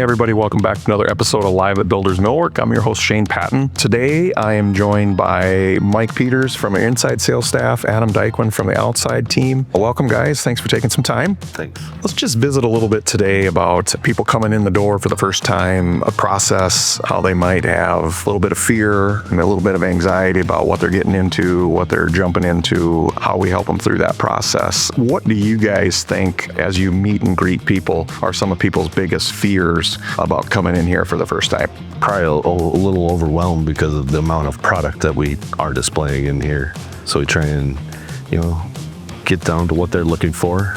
everybody, welcome back to another episode of Live at Builders Millwork. I'm your host, Shane Patton. Today, I am joined by Mike Peters from our inside sales staff, Adam Dykeman from the outside team. Welcome, guys. Thanks for taking some time. Thanks. Let's just visit a little bit today about people coming in the door for the first time, a process, how they might have a little bit of fear and a little bit of anxiety about what they're getting into, what they're jumping into, how we help them through that process. What do you guys think, as you meet and greet people, are some of people's biggest fears about coming in here for the first time? Probably a little overwhelmed because of the amount of product that we are displaying in here. So we try and, get down to what they're looking for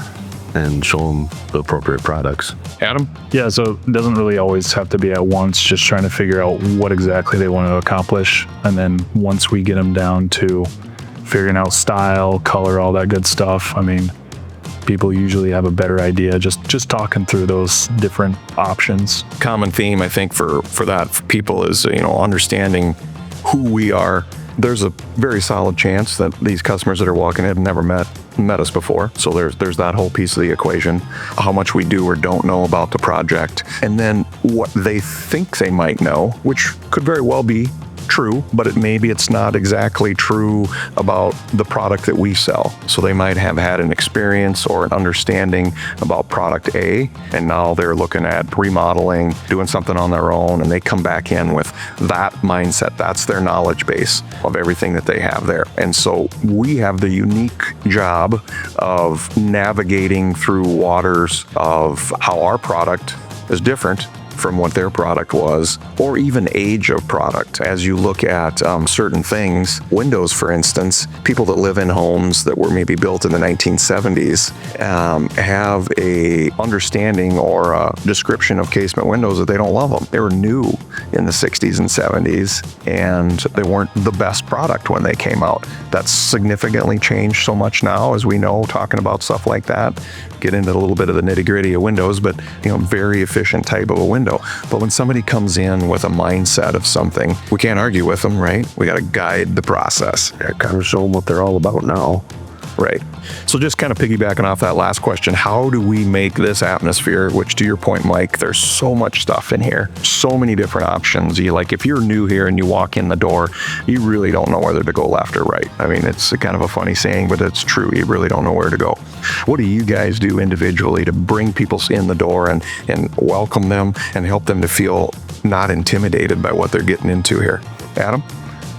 and show them the appropriate products. Adam? Yeah, so it doesn't really always have to be at once, just trying to figure out what exactly they want to accomplish. And then once we get them down to figuring out style, color, all that good stuff, people usually have a better idea just talking through those different options. Common theme, I think, for people is, understanding who we are. There's a very solid chance that these customers that are walking in have never met us before. So there's that whole piece of the equation, how much we do or don't know about the project, and then what they think they might know, which could very well be true, but maybe it's not exactly true about the product that we sell. So they might have had an experience or an understanding about product A, and now they're looking at remodeling, doing something on their own, and they come back in with that mindset. That's their knowledge base of everything that they have there. And so we have the unique job of navigating through waters of how our product is different from what their product was, or even age of product. As you look at certain things, windows, for instance, people that live in homes that were maybe built in the 1970s have a understanding or a description of casement windows that they don't love them. They were new in the 60s and 70s, and they weren't the best product when they came out. That's significantly changed so much now, as we know, talking about stuff like that. Get into a little bit of the nitty-gritty of windows, but very efficient type of a window. But when somebody comes in with a mindset of something, we can't argue with them, right? We got to guide the process. Yeah, kind of show them what they're all about now. Right. So just kind of piggybacking off that last question, how do we make this atmosphere, which to your point, Mike, there's so much stuff in here, so many different options. If you're new here and you walk in the door, you really don't know whether to go left or right. It's kind of a funny saying, but it's true. You really don't know where to go. What do you guys do individually to bring people in the door and welcome them and help them to feel not intimidated by what they're getting into here? Adam?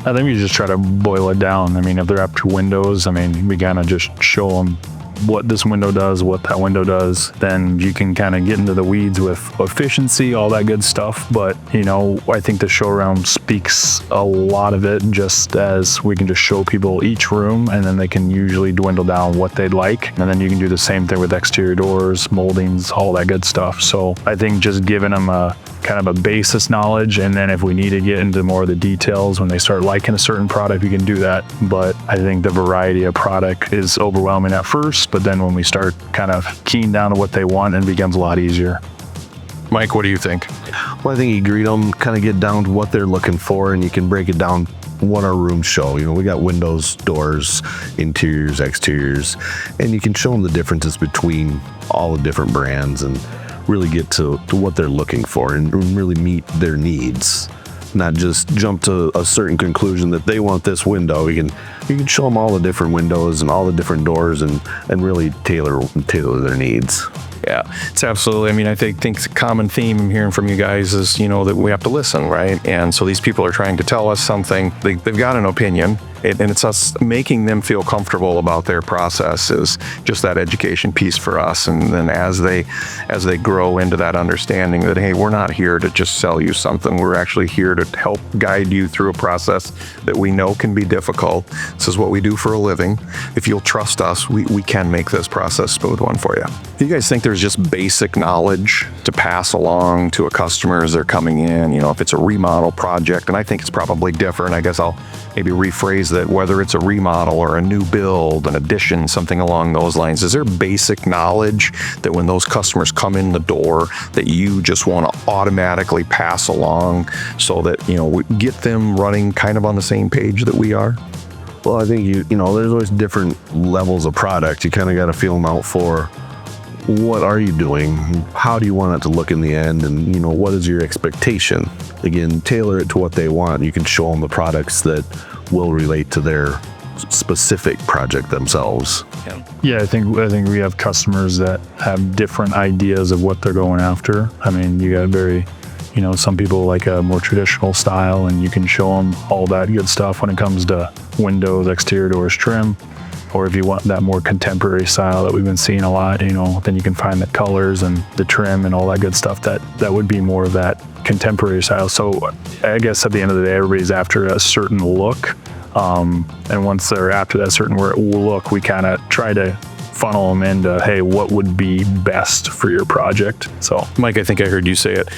I think we just try to boil it down. If they're after windows, we kind of just show them what this window does, what that window does. Then you can kind of get into the weeds with efficiency, all that good stuff. But, I think the showroom speaks a lot of it, just as we can just show people each room, and then they can usually dwindle down what they'd like. And then you can do the same thing with exterior doors, moldings, all that good stuff. So I think just giving them a kind of a basis knowledge, and then if we need to get into more of the details when they start liking a certain product, we can do that. But I think the variety of product is overwhelming at first, but then when we start kind of keying down to what they want, it becomes a lot easier. Mike, what do you think? Well, I think you greet them, kind of get down to what they're looking for, and you can break it down what our rooms show. We got windows, doors, interiors, exteriors, and you can show them the differences between all the different brands and really get to what they're looking for and really meet their needs. Not just jump to a certain conclusion that they want this window. You can show them all the different windows and all the different doors and really tailor their needs. Yeah, it's absolutely. I think the common theme I'm hearing from you guys is, that we have to listen, right? And so these people are trying to tell us something. They've got an opinion, and it's us making them feel comfortable about their process is just that education piece for us. And then as they grow into that understanding that, hey, we're not here to just sell you something. We're actually here to help guide you through a process that we know can be difficult. This is what we do for a living. If you'll trust us, we can make this process a smooth one for you. Do you guys think there's just basic knowledge to pass along to a customer as they're coming in? If it's a remodel project, and I think it's probably different. I guess I'll maybe rephrase that, whether it's a remodel or a new build, an addition, something along those lines. Is there basic knowledge that when those customers come in the door that you just want to automatically pass along so that, we get them running kind of on the same page that we are? Well, I think, there's always different levels of product. You kind of got to feel them out for what are you doing? How do you want it to look in the end? And, you know, what is your expectation? Again, tailor it to what they want. You can show them the products that will relate to their specific project themselves. Yeah, I think we have customers that have different ideas of what they're going after. I mean, you got some people like a more traditional style, and you can show them all that good stuff when it comes to windows, exterior doors, trim. Or if you want that more contemporary style that we've been seeing a lot, then you can find the colors and the trim and all that good stuff that would be more of that contemporary style. So I guess at the end of the day, everybody's after a certain look. And once they're after that certain look, we kind of try to funnel them into, hey, what would be best for your project? So, Mike, I think I heard you say it.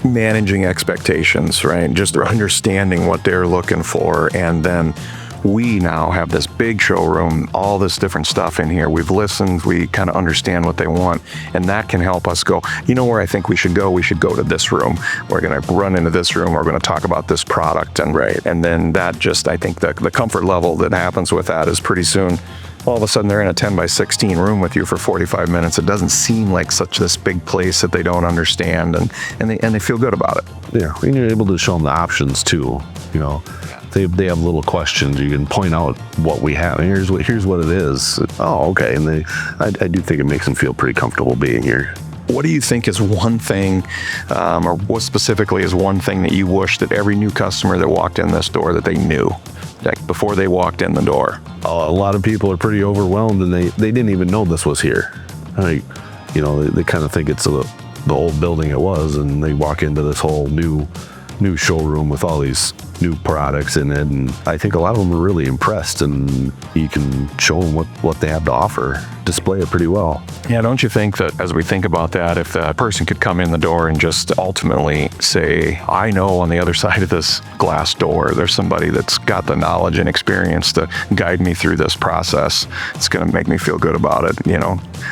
Managing expectations, right? Just understanding what they're looking for. And then we now have this big showroom, all this different stuff in here. We've listened, we kind of understand what they want, and that can help us go, you know where I think we should go? We should go to this room. We're going to run into this room. We're going to talk about this product. And then that just, I think the comfort level that happens with that is pretty soon, all of a sudden they're in a 10 by 16 room with you for 45 minutes. It doesn't seem like such this big place that they don't understand, and they feel good about it. Yeah, and you're able to show them the options too, They have little questions. You can point out what we have. And here's what it is. Oh, okay. And I do think it makes them feel pretty comfortable being here. What do you think is one thing, or what specifically is one thing that you wish that every new customer that walked in this door that they knew, like before they walked in the door? A lot of people are pretty overwhelmed, and they didn't even know this was here. They kind of think it's the old building it was, and they walk into this whole new showroom with all these new products in it, and I think a lot of them are really impressed, and you can show them what they have to offer, display it pretty well. Yeah, don't you think that as we think about that, if that person could come in the door and just ultimately say, I know on the other side of this glass door, there's somebody that's got the knowledge and experience to guide me through this process, it's going to make me feel good about it,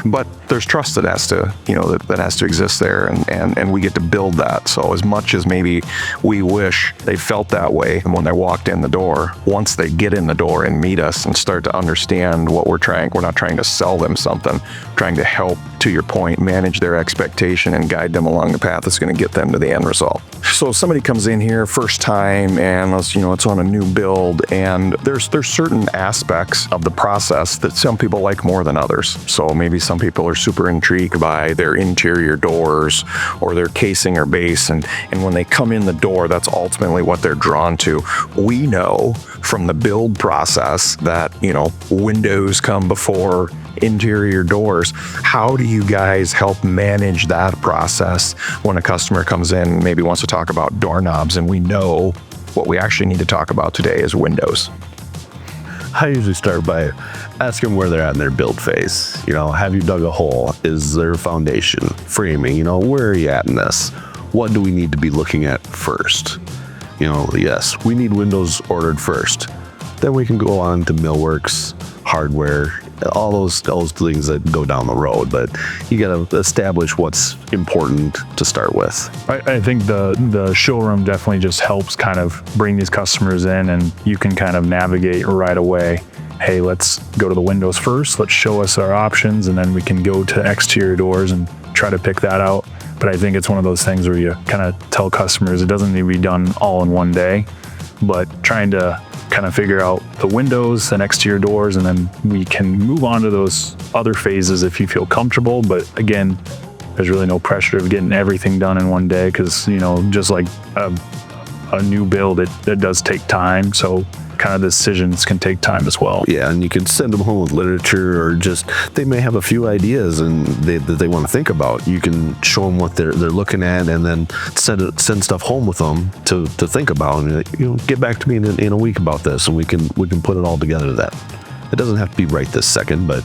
But there's trust that has to, that has to exist there, and we get to build that. So as much as maybe we wish they felt that way when they walked in the door, once they get in the door and meet us and start to understand what we're not trying to sell them something, we're trying to help, to your point, manage their expectation and guide them along the path that's going to get them to the end result. So if somebody comes in here first time and it's on a new build, and there's certain aspects of the process that some people like more than others. So maybe some people are super intrigued by their interior doors or their casing or base, and when they come in the door, that's ultimately what they're drawn to. We know from the build process that windows come before interior doors. How do you guys help manage that process when a customer comes in and maybe wants to talk about doorknobs, and we know what we actually need to talk about today is windows? I usually start by asking where they're at in their build phase. Have you dug a hole? Is there foundation, framing? Where are you at in this? What do we need to be looking at first? Yes, we need windows ordered first. Then we can go on to millworks, hardware, all those things that go down the road. But you got to establish what's important to start with. I think the showroom definitely just helps kind of bring these customers in, and you can kind of navigate right away. Hey, let's go to the windows first. Let's show us our options, and then we can go to exterior doors and try to pick that out. But I think it's one of those things where you kind of tell customers it doesn't need to be done all in one day, but trying to kind of figure out the windows and exterior doors, and then we can move on to those other phases if you feel comfortable. But again, there's really no pressure of getting everything done in one day, because just like a new build, it does take time. So kind of decisions can take time as well. Yeah, and you can send them home with literature, or just they may have a few ideas and that they want to think about. You can show them what they're looking at, and then send stuff home with them to think about, and get back to me in a week about this, and we can put it all together. That it doesn't have to be right this second, but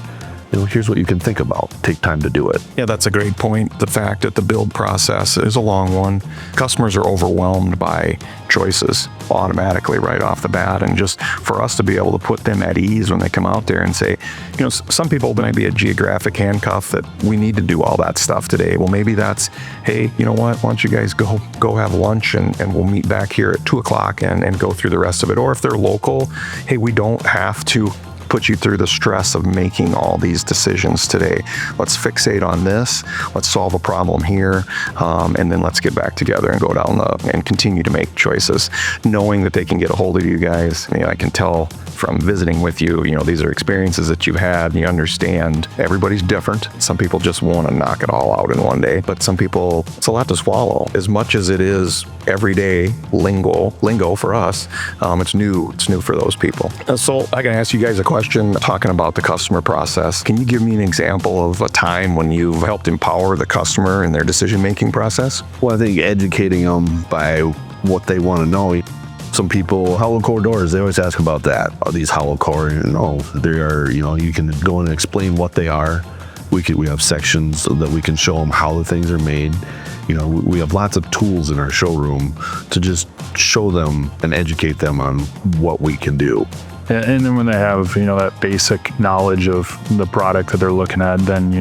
here's what you can think about. Take time to do it. Yeah, that's a great point. The fact that the build process is a long one. Customers are overwhelmed by choices automatically right off the bat. And just for us to be able to put them at ease when they come out there and say, some people might be a geographic handcuff that we need to do all that stuff today. Well, maybe that's, hey, you know what? Why don't you guys go have lunch, and we'll meet back here at 2:00 and go through the rest of it. Or if they're local, hey, we don't have to put you through the stress of making all these decisions today. Let's fixate on this. Let's solve a problem here, and then let's get back together and go down and continue to make choices, knowing that they can get a hold of you guys. I can tell from visiting with you, these are experiences that you've had. You understand everybody's different. Some people just want to knock it all out in one day, but some people, it's a lot to swallow. As much as it is everyday lingo for us, it's new for those people. So I can ask you guys a question talking about the customer process. Can you give me an example of a time when you've helped empower the customer in their decision-making process? Well, I think educating them by what they want to know. Some people, hollow core doors, they always ask about that. Are these hollow core? No, they are, you can go in and explain what they are. We have sections so that we can show them how the things are made. We have lots of tools in our showroom to just show them and educate them on what we can do. And then when they have, that basic knowledge of the product that they're looking at, then,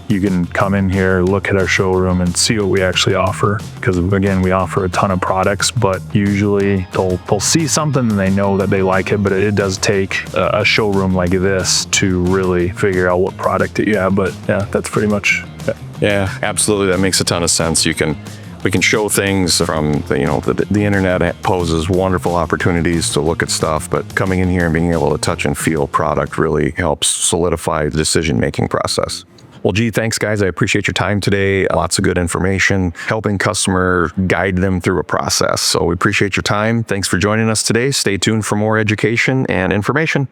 you can come in here, look at our showroom and see what we actually offer. Because again, we offer a ton of products, but usually they'll see something and they know that they like it, but it does take a showroom like this to really figure out what product that you have. But yeah, that's pretty much it. Yeah, absolutely. That makes a ton of sense. We can show things from the internet poses wonderful opportunities to look at stuff, but coming in here and being able to touch and feel product really helps solidify the decision-making process. Well, gee, thanks, guys. I appreciate your time today. Lots of good information, helping customer guide them through a process. So we appreciate your time. Thanks for joining us today. Stay tuned for more education and information.